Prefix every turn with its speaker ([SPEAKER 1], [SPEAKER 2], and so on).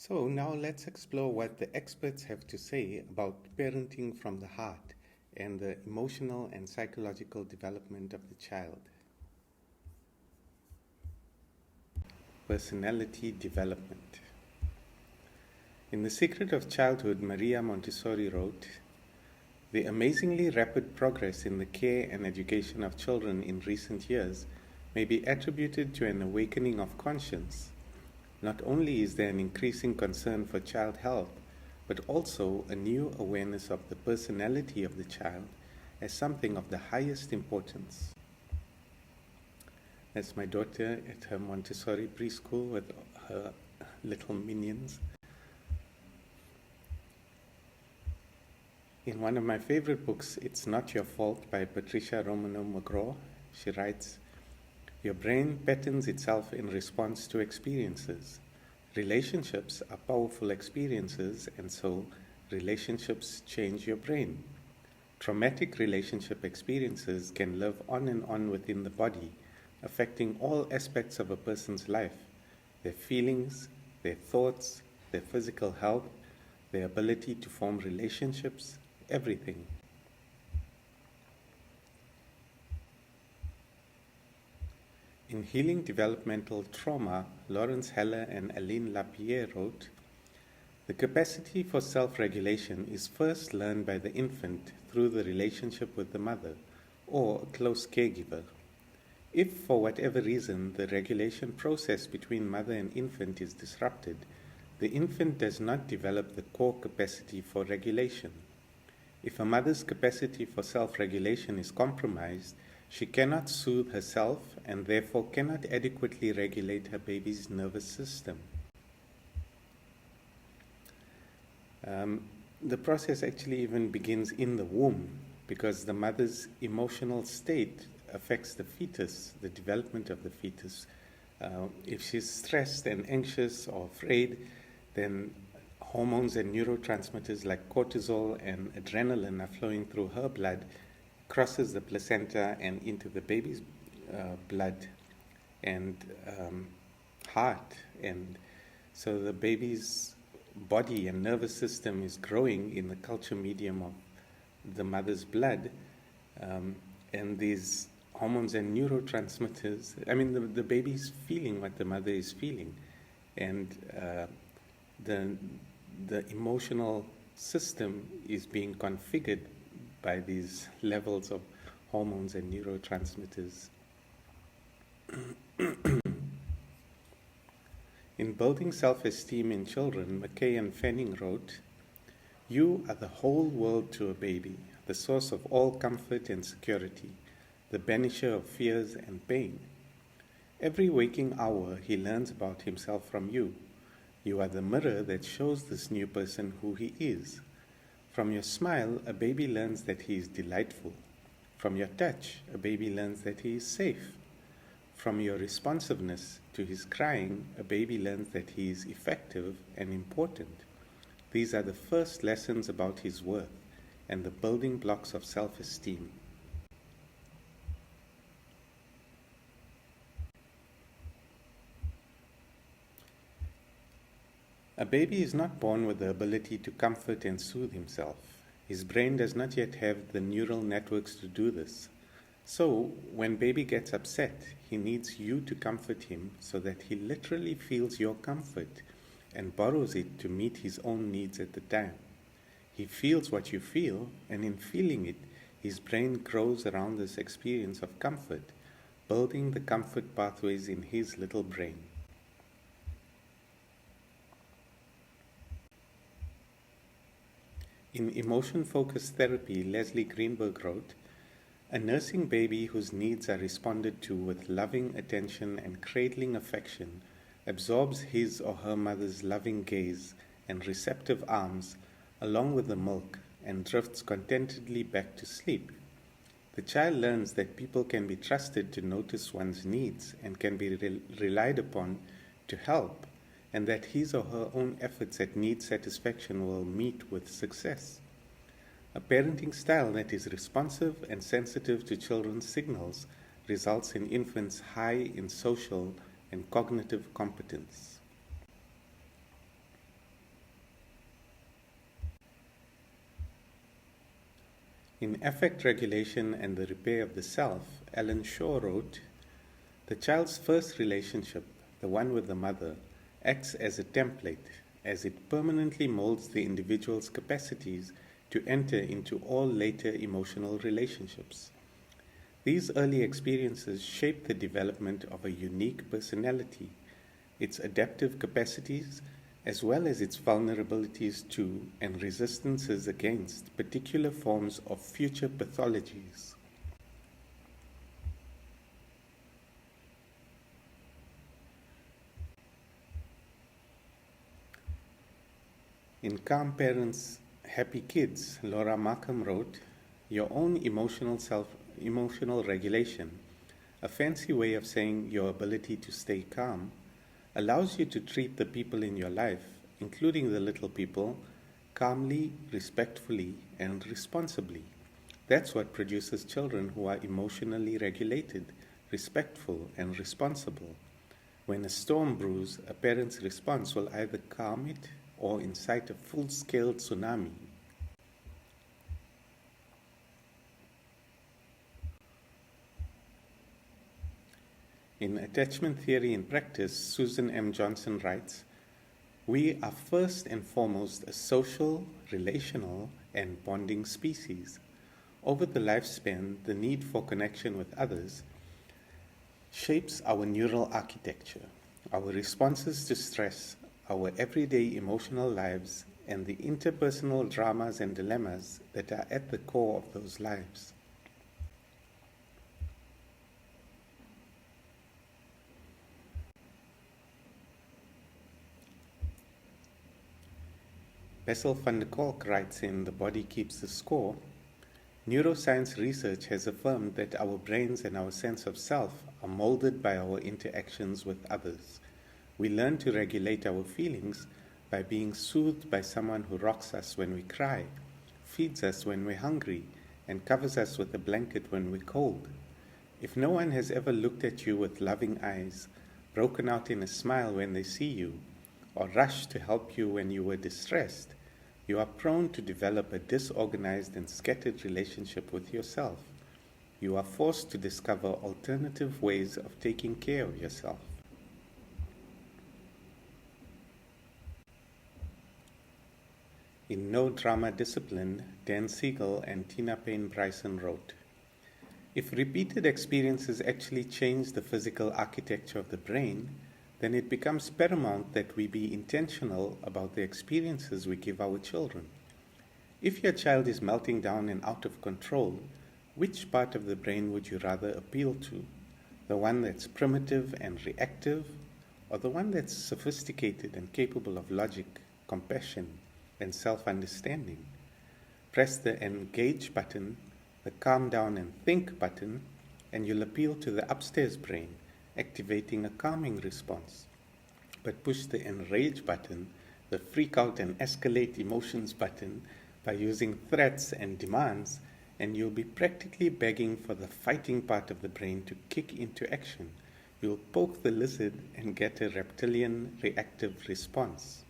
[SPEAKER 1] So now let's explore what the experts have to say about parenting from the heart and the emotional and psychological development of the child. Personality development. In The Secret of Childhood, Maria Montessori wrote, "The amazingly rapid progress in the care and education of children in recent years may be attributed to an awakening of conscience. Not only is there an increasing concern for child health, but also a new awareness of the personality of the child as something of the highest importance." That's my daughter at her Montessori preschool with her little minions. In one of my favorite books, It's Not Your Fault by Patricia Romano McGraw, she writes, "Your brain patterns itself in response to experiences. Relationships are powerful experiences, and so relationships change your brain. Traumatic relationship experiences can live on and on within the body, affecting all aspects of a person's life, their feelings, their thoughts, their physical health, their ability to form relationships, everything." In Healing Developmental Trauma, Lawrence Heller and Aline Lapierre wrote, "The capacity for self-regulation is first learned by the infant through the relationship with the mother or a close caregiver. If, for whatever reason, the regulation process between mother and infant is disrupted, the infant does not develop the core capacity for regulation. If a mother's capacity for self-regulation is compromised, she cannot soothe herself and therefore cannot adequately regulate her baby's nervous system." The process actually even begins in the womb because the mother's emotional state affects the fetus, the development of the fetus. If she's stressed and anxious or afraid, then hormones and neurotransmitters like cortisol and adrenaline are flowing through her blood, crosses the placenta and into the baby's blood and heart. And so the baby's body and nervous system is growing in the culture medium of the mother's blood. And these hormones and neurotransmitters, the baby's feeling what the mother is feeling. And the emotional system is being configured by these levels of hormones and neurotransmitters. In Building Self-Esteem in Children, McKay and Fanning wrote, "You are the whole world to a baby, the source of all comfort and security, the banisher of fears and pain. Every waking hour he learns about himself from you. You are the mirror that shows this new person who he is. From your smile, a baby learns that he is delightful. From your touch, a baby learns that he is safe. From your responsiveness to his crying, a baby learns that he is effective and important. These are the first lessons about his worth and the building blocks of self-esteem." A baby is not born with the ability to comfort and soothe himself. His brain does not yet have the neural networks to do this. So, when baby gets upset, he needs you to comfort him so that he literally feels your comfort and borrows it to meet his own needs at the time. He feels what you feel, and in feeling it, his brain grows around this experience of comfort, building the comfort pathways in his little brain. In Emotion-Focused Therapy, Leslie Greenberg wrote, "A nursing baby whose needs are responded to with loving attention and cradling affection absorbs his or her mother's loving gaze and receptive arms along with the milk and drifts contentedly back to sleep. The child learns that people can be trusted to notice one's needs and can be relied upon to help, and that his or her own efforts at need satisfaction will meet with success. A parenting style that is responsive and sensitive to children's signals results in infants high in social and cognitive competence." In Affect Regulation and the Repair of the Self, Alan Shaw wrote, "The child's first relationship, the one with the mother, acts as a template, as it permanently molds the individual's capacities to enter into all later emotional relationships. These early experiences shape the development of a unique personality, its adaptive capacities, as well as its vulnerabilities to and resistances against particular forms of future pathologies." In Calm Parents, Happy Kids, Laura Markham wrote, "Your own emotional regulation, a fancy way of saying your ability to stay calm, allows you to treat the people in your life, including the little people, calmly, respectfully, and responsibly. That's what produces children who are emotionally regulated, respectful, and responsible. When a storm brews, a parent's response will either calm it or incite a full-scale tsunami." In Attachment Theory in Practice, Susan M. Johnson writes, "We are first and foremost a social, relational, and bonding species. Over the lifespan, the need for connection with others shapes our neural architecture, our responses to stress, our everyday emotional lives, and the interpersonal dramas and dilemmas that are at the core of those lives." Bessel van der Kolk writes in The Body Keeps the Score, "Neuroscience research has affirmed that our brains and our sense of self are molded by our interactions with others. We learn to regulate our feelings by being soothed by someone who rocks us when we cry, feeds us when we're hungry, and covers us with a blanket when we're cold. If no one has ever looked at you with loving eyes, broken out in a smile when they see you, or rushed to help you when you were distressed, you are prone to develop a disorganized and scattered relationship with yourself. You are forced to discover alternative ways of taking care of yourself." In No Drama Discipline, Dan Siegel and Tina Payne Bryson wrote, "If repeated experiences actually change the physical architecture of the brain, then it becomes paramount that we be intentional about the experiences we give our children. If your child is melting down and out of control, which part of the brain would you rather appeal to? The one that's primitive and reactive, or the one that's sophisticated and capable of logic, compassion, and self-understanding? Press the engage button, the calm down and think button, and you'll appeal to the upstairs brain, activating a calming response. But push the enrage button, the freak out and escalate emotions button, by using threats and demands, and you'll be practically begging for the fighting part of the brain to kick into action. You'll poke the lizard and get a reptilian reactive response."